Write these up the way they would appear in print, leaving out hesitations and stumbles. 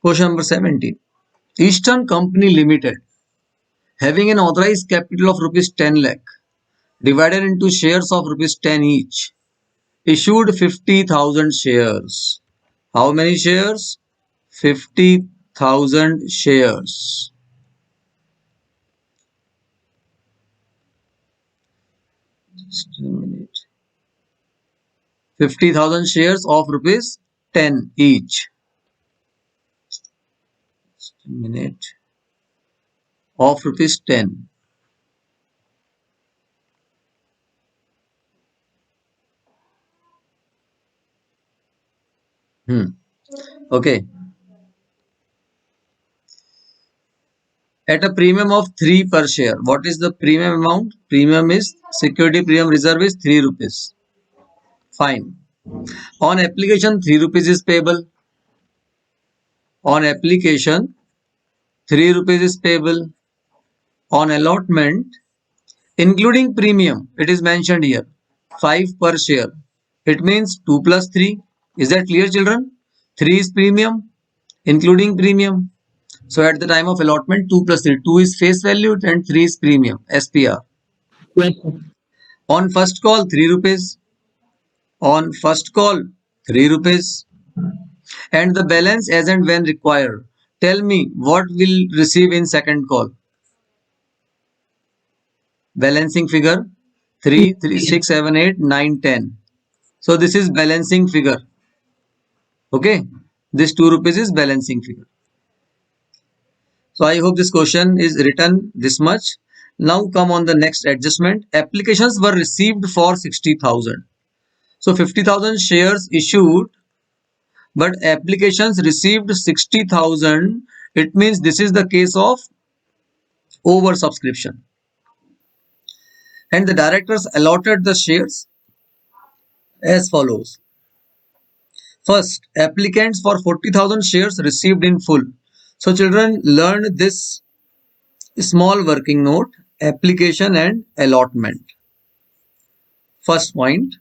Question number 17. Eastern Company Limited, having an authorized capital of rupees 10 lakh, divided into shares of rupees 10 each, issued 50,000 shares. How many shares? 50,000 shares. Just a minute. 50,000 shares of rupees 10 each. Just a minute. Of rupees 10. Okay. At a premium of 3 per share. What is the premium amount? Premium is security premium reserve is 3 rupees. Fine. On application, 3 rupees is payable. On application, 3 rupees is payable. On allotment, including premium, it is mentioned here, 5 per share. It means 2 plus 3. Is that clear, children? 3 is premium, including premium. So at the time of allotment, 2 plus 3. 2 is face value and 3 is premium, SPR. Yes, sir. On first call, 3 rupees. On first call, 3 rupees. And the balance as and when required. Tell me what will receive in second call. Balancing figure 3, 3, 6, 7, 8, 9, 10. So this is balancing figure. Okay. This 2 rupees is balancing figure. So I hope this question is written this much. Now come on the next adjustment. Applications were received for 60,000. So 50,000 shares issued, but applications received 60,000. It means this is the case of oversubscription. And the directors allotted the shares as follows. First, applicants for 40,000 shares received in full. So children, learn this small working note, application and allotment. First point,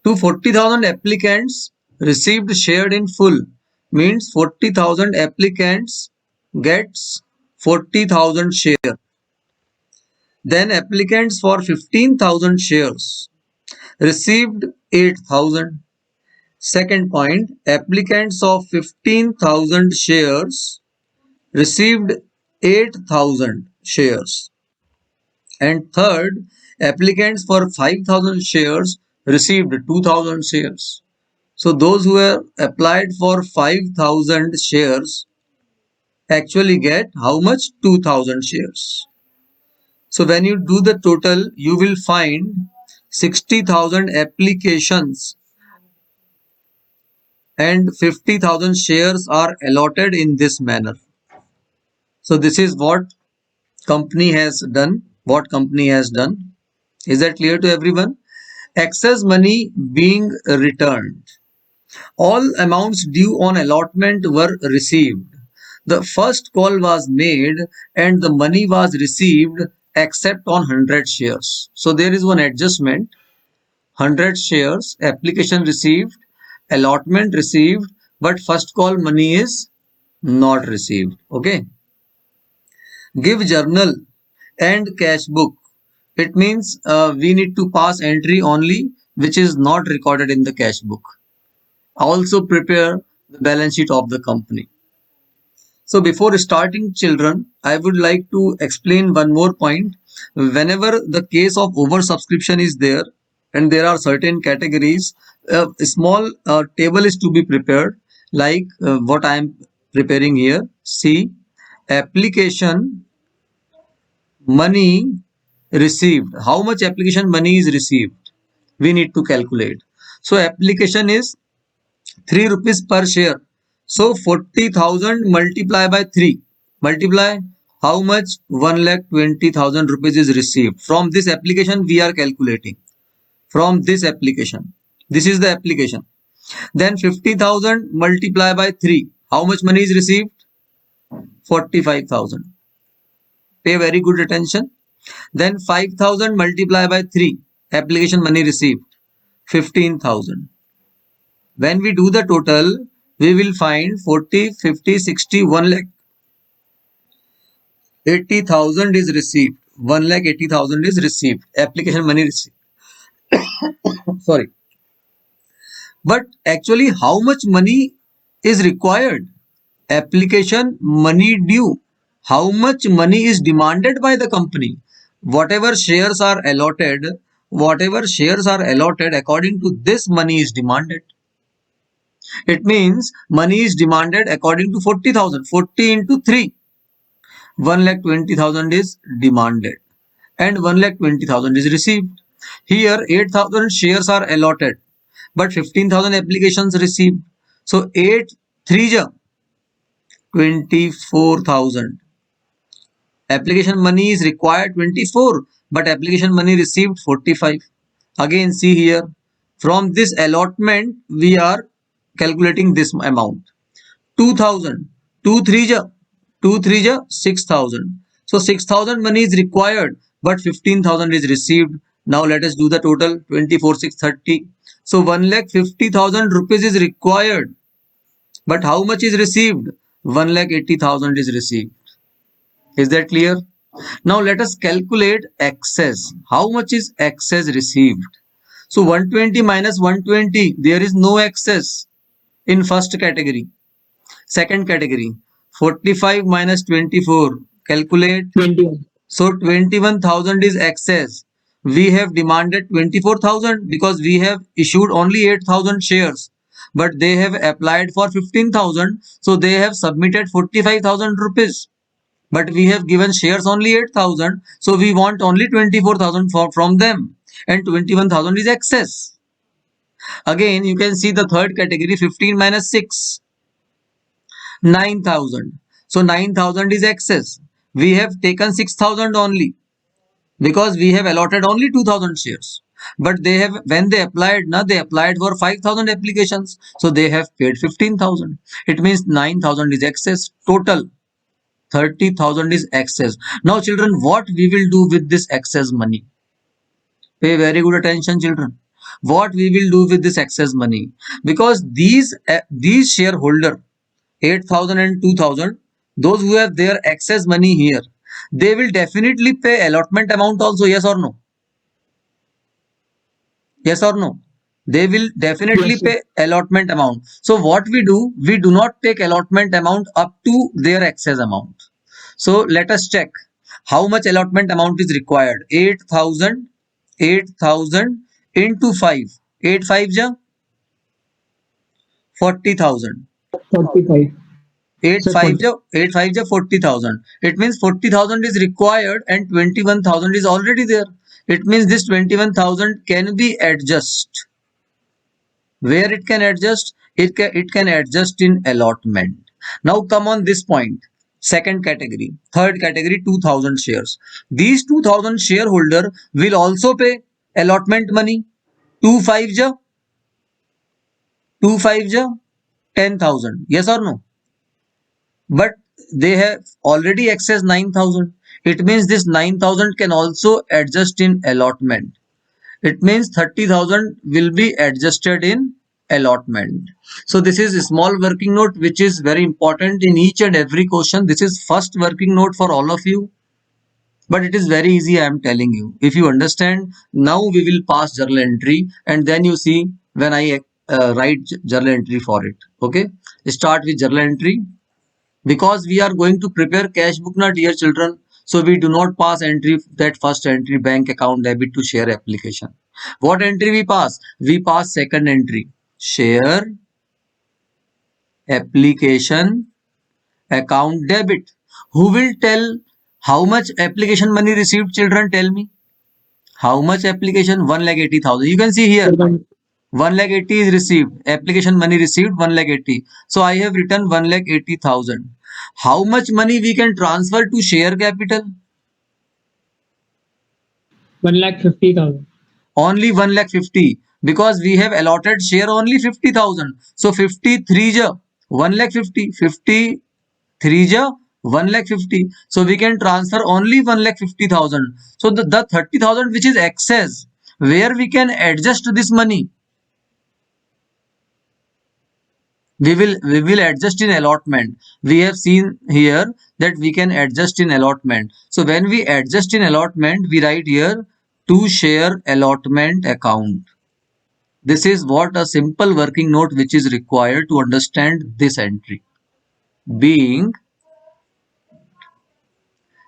to 40,000 applicants received shared in full means 40,000 applicants gets 40,000 share. Then applicants for 15,000 shares received 8,000. Second point, applicants of 15,000 shares received 8,000 shares. And third, applicants for 5,000 shares received 2,000 shares. So those who have applied for 5,000 shares actually get how much? 2,000 shares. So when you do the total, you will find 60,000 applications and 50,000 shares are allotted in this manner. So this is what company has done. Is that clear to everyone? Excess money being returned. All amounts due on allotment were received. The first call was made and the money was received except on 100 shares. So there is one adjustment. 100 shares, application received, allotment received, but first call money is not received. Okay. Give journal and cash book. It means we need to pass entry only which is not recorded in the cash book. Also prepare the balance sheet of the company. So before starting, children, I would like to explain one more point. Whenever the case of oversubscription is there and there are certain categories, a small table is to be prepared like what I am preparing here. See, application money received. How much application money is received? We need to calculate. So application is 3 rupees per share. So 40,000 multiply by 3. Multiply how much? 1,20,000 rupees is received. From this application we are calculating. From this application. This is the application. Then 50,000 multiply by 3. How much money is received? 45,000. Pay very good attention. Then 5,000 multiply by 3. Application money received. 15,000. When we do the total, we will find 40, 50, 60, 1 lakh 80,000 is received. 1 lakh 80,000 is received. Application money received. Sorry. But actually, how much money is required? Application money due. How much money is demanded by the company? Whatever shares are allotted, according to this money is demanded. It means money is demanded according to 40,000. 40 into 3. 1,20,000 is demanded and 1,20,000 is received. Here 8,000 shares are allotted but 15,000 applications received. So 8 3 24,000. Application money is required 24 but application money received 45. Again see here, from this allotment we are calculating this amount. 2,000. 2 3 2 3 6,000. So 6,000 money is required but 15,000 is received. Now let us do the total. 24 6 30. So 1,50,000 rupees is required, but how much is received? 1,80,000 is received. Is that clear? Now let us calculate excess. How much is excess received? So 120 minus 120, there is no excess in first category. Second category, 45 minus 24, calculate. 21. So 21,000 is excess. We have demanded 24,000 because we have issued only 8,000 shares, but they have applied for 15,000, so they have submitted 45,000 rupees. But we have given shares only 8,000, so we want only 24,000 from them, and 21,000 is excess. Again, you can see the third category, 15 minus 6, 9,000. So 9,000 is excess. We have taken 6,000 only because we have allotted only 2,000 shares. But they have, when they applied, they applied for 5,000 applications. So they have paid 15,000. It means 9,000 is excess. Total 30,000 is excess. Now children, what we will do with this excess money? Pay very good attention children. What we will do with this excess money? Because these shareholder 8,000 and 2,000, those who have their excess money here, they will definitely pay allotment amount also, yes or no? Yes or no? They will definitely Yes, sir. pay allotment amount. So what we do, we do not take allotment amount up to their excess amount. So let us check how much allotment amount is required. 8,000, 8,000 into 5. 8 5 ja 40,000. 45. 8 Sir, 5 40. ja 8 5 ja 40,000. It means 40,000 is required and 21,000 is already there. It means this 21,000 can be adjusted. Where it can adjust? It can adjust in allotment. Now come on this point. Second category, third category, 2,000 shares. These 2,000 shareholder will also pay allotment money. 2 5 ja 2 5 ja 10,000. Yes or no? But they have already accessed 9,000. It means this 9,000 can also adjust in allotment. It means 30,000 will be adjusted in allotment. So this is a small working note which is very important in each and every question. This is first working note for all of you, but it is very easy, I am telling you. If you understand, now we will pass journal entry and then you see when I write journal entry for it. Okay, start with journal entry. Because we are going to prepare cash book, na dear children, so we do not pass entry, that first entry, bank account debit to share application. What entry we pass? We pass second entry, share application account debit. Who will tell how much application money received? Children, tell me how much application. 1,80,000. You can see here, Sir, 1,80,000 is received. Application money received 1,80,000. So I have written 1,80,000. How much money we can transfer to share capital? 1,50,000. Only 1,50,000 because we have allotted share only 50,000. So 53 ja 1,50,000. 53 ja 1,50,000. So we can transfer only 1,50,000. So the 30,000 which is excess, where we can adjust this money? We will adjust in allotment. We have seen here that we can adjust in allotment. So when we adjust in allotment, we write here to share allotment account. This is what a simple working note which is required to understand this entry. Being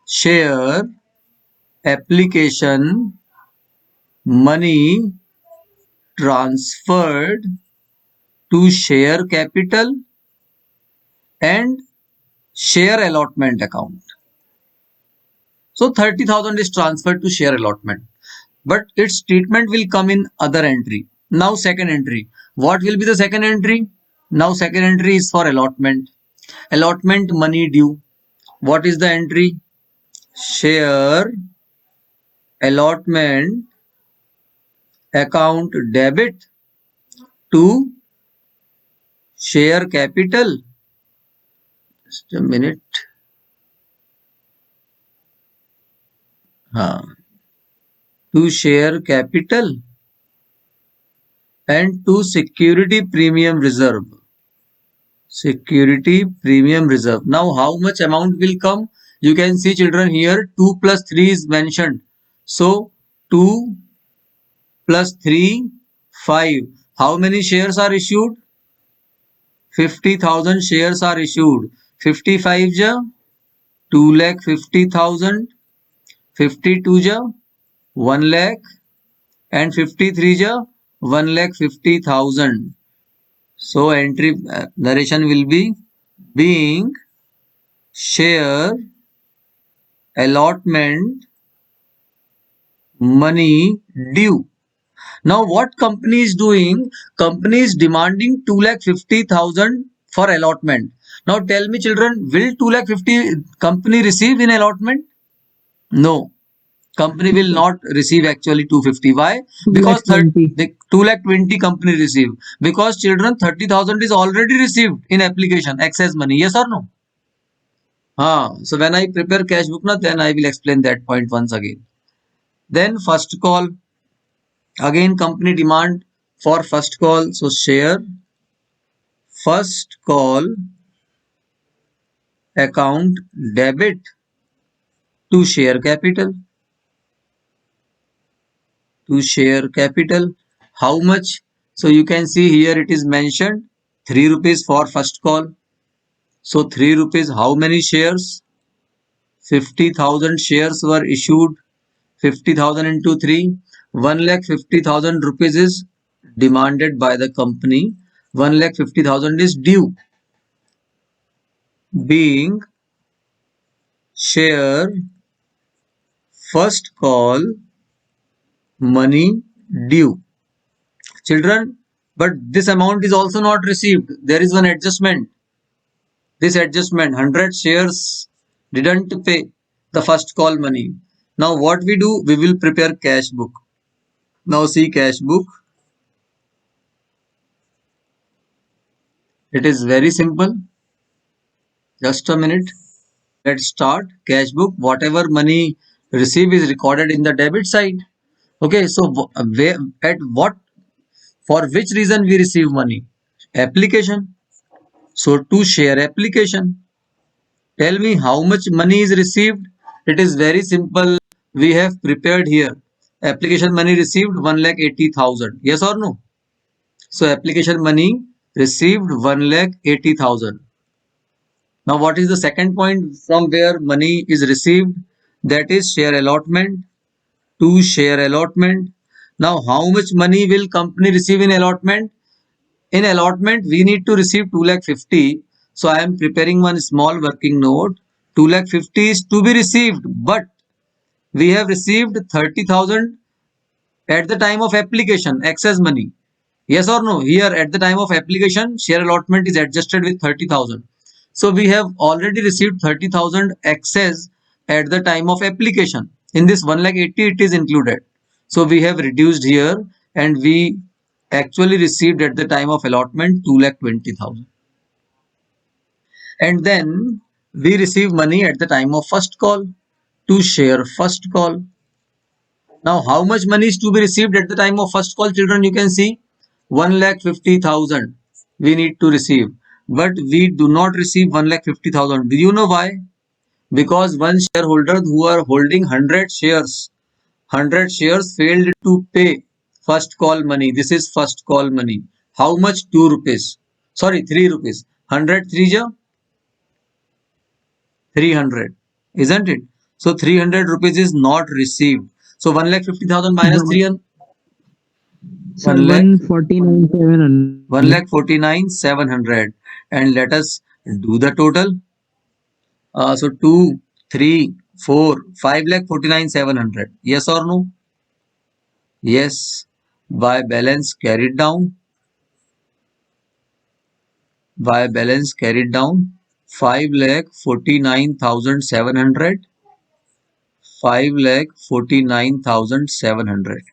share application money transferred to share capital and share allotment account. So 30,000 is transferred to share allotment, but its treatment will come in other entry. Now second entry. What will be the second entry? Now second entry is for allotment. Allotment money due. What is the entry? Share allotment account debit to share capital. Just a minute. To share capital and to security premium reserve. Security premium reserve. Now how much amount will come? You can see children here 2 plus 3 is mentioned. So 2 plus 3, 5. How many shares are issued? 50,000 shares are issued. 55 ja 2,50,000. 52 ja 1 lakh and 53 ja 1,50,000. So entry narration will be being share allotment money due. Now what company is doing? Company is demanding 2,50,000 for allotment. Now tell me children, will 2,50,000 company receive in allotment? No. Company will not receive actually 250. Why? Because 220. the 2,20,000 company receive. Because children 30,000 is already received in application, excess money. Yes or no? So when I prepare cash book, then I will explain that point once again. Then first call, again company demand for first call. So share first call account debit to share capital. To share capital. How much? So you can see here it is mentioned 3 rupees for first call. So 3 rupees, how many shares? 50,000 shares were issued. 50,000 into 3, 1,50,000 rupees is demanded by the company. 1,50,000 is due. Being share first call money due. Children, but this amount is also not received. There is one adjustment. This adjustment, 100 shares didn't pay the first call money. Now what we do? We will prepare cash book. Now see cash book. It is very simple. Just a minute. Let's start cash book. Whatever money received is recorded in the debit side. Okay, so where, at what, for which reason we receive money? Application. So to share application. Tell me how much money is received. It is very simple. We have prepared here. Application money received 1,80,000. Yes or no? So application money received 1,80,000. Now what is the second point from where money is received? That is share allotment. To share allotment. Now how much money will company receive in allotment? In allotment we need to receive 2,50,000. So I am preparing one small working note. 2,50,000 is to be received, but we have received 30,000 at the time of application, excess money. Yes or no? Here at the time of application, share allotment is adjusted with 30,000. So we have already received 30,000 excess at the time of application. In this 1,80,000 it is included. So we have reduced here and we actually received at the time of allotment 2,20,000. And then we receive money at the time of first call to share first call. Now, how much money is to be received at the time of first call, children? You can see 1,50,000 we need to receive. but we do not receive 1,50,000. Do you know why? Because one shareholder who are holding 100 shares failed to pay first call money. This is first call money. How much? 2 rupees. Sorry, 3 rupees. 100 3 ja 300, isn't it? So 300 rupees is not received. So 1,50,000 minus One, 300, sir, 1 lakh 1 149,700. lakh 49,700. And let us do the total. So 2, 3, 4, 5 lakh 49,700. Yes or no? Yes. By balance carried down. By balance carried down. 5 lakh 49,700. 5 lakh 49,700.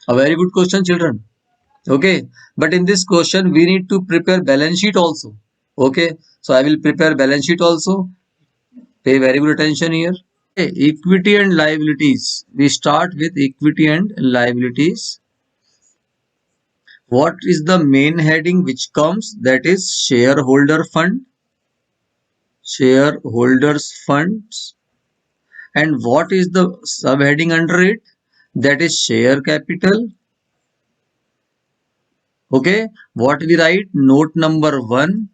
A very good question, children. Okay. But in this question, we need to prepare balance sheet also. Okay. So I will prepare balance sheet also. Pay very good attention here. Okay, equity and liabilities. We start with equity and liabilities. What is the main heading which comes? That is shareholder fund, shareholders funds. And what is the subheading under it? That is share capital. Okay, what we write? Note number 1.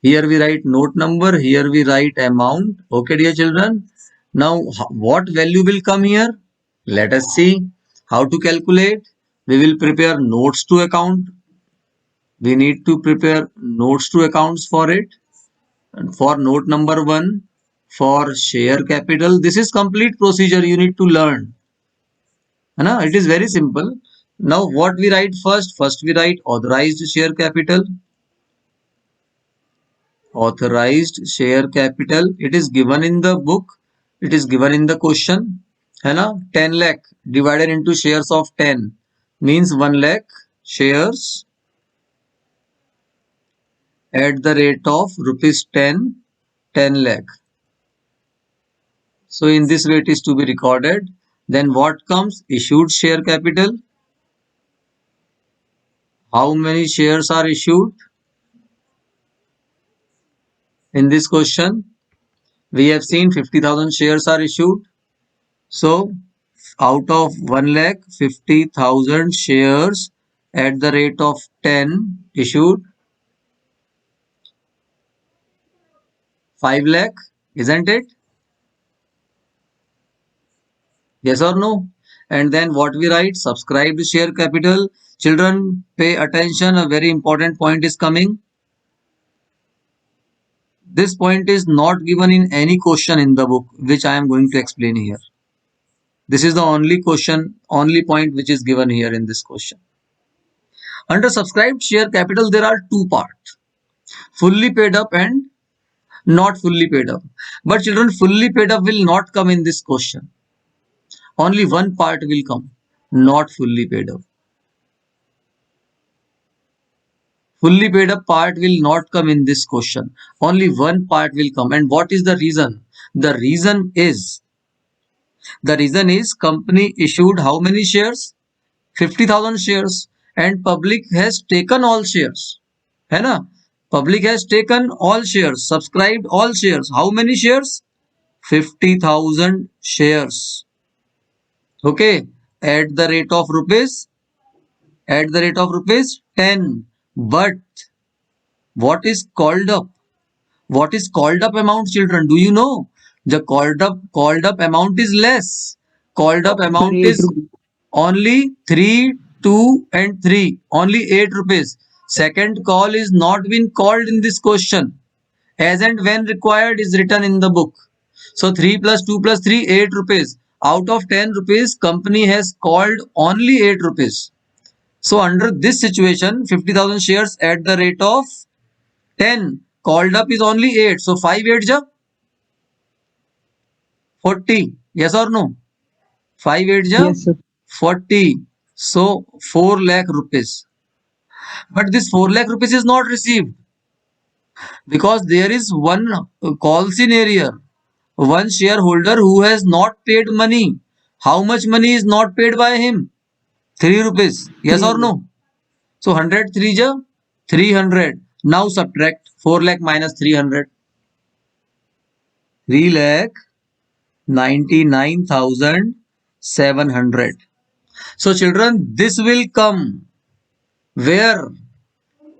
Here we write note number, here we write amount. Okay, dear children. Now, what value will come here? Let us see how to calculate. We will prepare notes to account. We need to prepare notes to accounts for it. And for note number 1, for share capital, this is complete procedure you need to learn. It is very simple. Now, what we write first? First, we write authorized share capital. Authorized share capital. It is given in the book. It is given in the question. 10 lakh divided into shares of 10 means 1 lakh shares at the rate of rupees 10, 10 lakh. So in this way it is to be recorded. Then what comes? Issued share capital. How many shares are issued? In this question, we have seen 50,000 shares are issued. So out of 1 lakh 50,000 shares at the rate of 10 issued, 5 lakh, isn't it? Yes or no? And then what we write? Subscribed share capital. Children, pay attention. A very important point is coming. This point is not given in any question in the book, which I am going to explain here. This is the only question, only point which is given here in this question. Under subscribed share capital, there are two parts, fully paid up and not fully paid up. But children, fully paid up will not come in this question. Only one part will come, not fully paid up. Fully paid up part will not come in this question. Only one part will come. And what is the reason? The reason is company issued how many shares? 50,000 shares, and public has taken all shares. है ना? Public has taken all shares, subscribed all shares. How many shares? 50,000 shares. Okay, at the rate of rupees, 10. But what is called up? What is called up amount, children? Do you know? The called up amount is less. Called up Sir, amount 8 is rupees. only 3, 2 and 3. Only 8 rupees. Second call is not been called in this question. As and when required is written in the book. So 3 plus 2 plus 3, 8 rupees. Out of 10 rupees, company has called only 8 rupees. So under this situation, 50,000 shares at the rate of 10. Called up is only 8. So 5 8 ja 40. Yes or no? 5 8 ja Yes, sir. 40. So 4 lakh rupees. But this 4 lakh rupees is not received because there is one call scenario. One shareholder who has not paid money. How much money is not paid by him? 3 rupees. Yes or 300. no? So 100 3 ja 300. Now subtract 4 lakh minus 300. 3 lakh 99,700. So children, this will come where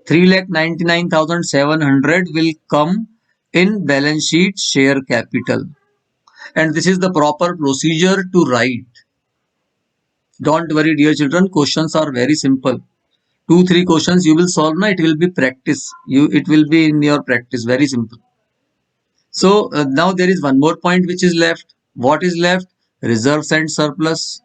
3,99,700 will come in balance sheet share capital. And this is the proper procedure to write. Don't worry, dear children, questions are very simple. 2-3 questions you will solve now, it will be practice. It will be in your practice, very simple. So now there is one more point which is left. What is left? Reserves and surplus.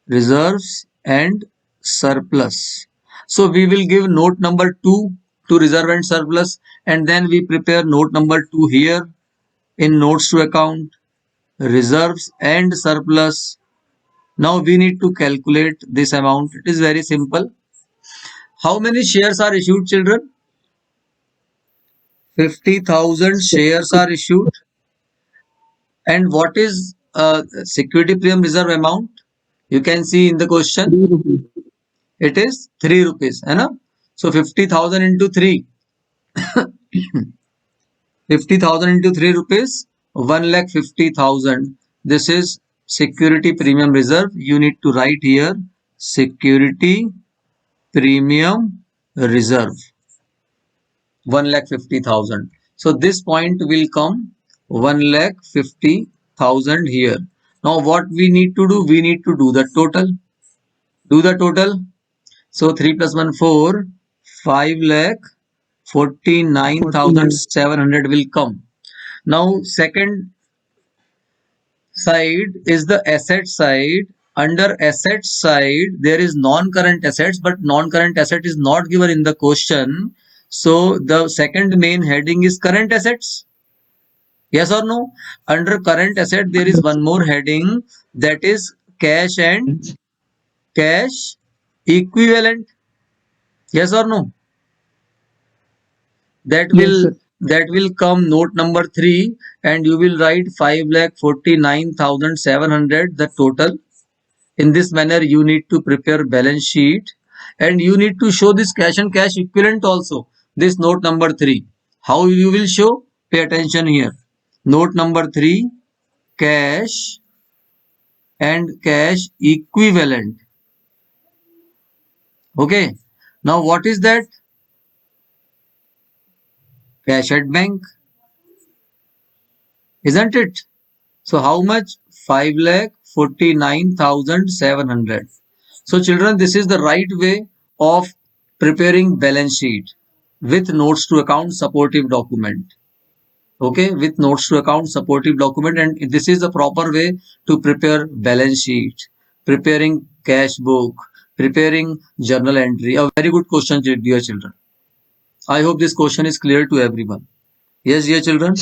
Reserves and surplus. So we will give note number 2 to reserve and surplus, and then we prepare note number 2 here in notes to account, reserves and surplus. Now we need to calculate this amount. It is very simple. How many shares are issued, children? 50,000 shares are issued. And what is security premium reserve amount? You can see in the question. 3 rupees. It is 3 rupees. है ना? So 50,000 into 3. 50,000 into 3 rupees. 1,50,000. This is security premium reserve. You need to write here security premium reserve. 1,50,000. So this point will come 1,50,000 here. Now what we need to do? We need to do the total. Do the total. So 3 plus 1 4. 5,49,700 will come. Now second side is the asset side. Under asset side there is non-current assets, but non-current asset is not given in the question. So the second main heading is current assets. Yes or no? Under current asset there is one more heading, that is cash and cash equivalent. Yes or no? That Yes, will sir. that will come note number 3, and you will write 5,49,700 the total. In this manner you need to prepare balance sheet, and you need to show this cash and cash equivalent also. This note number 3. How you will show? Pay attention here. Note number 3, cash and cash equivalent. Okay. Now what is that? Cash at bank. Isn't it? So how much? 5,49,700. So children, this is the right way of preparing balance sheet with notes to account supportive document. Okay, with notes to account supportive document, and this is the proper way to prepare balance sheet, preparing cash book, preparing journal entry. A very good question, dear children. I hope this question is clear to everyone. Yes, dear children.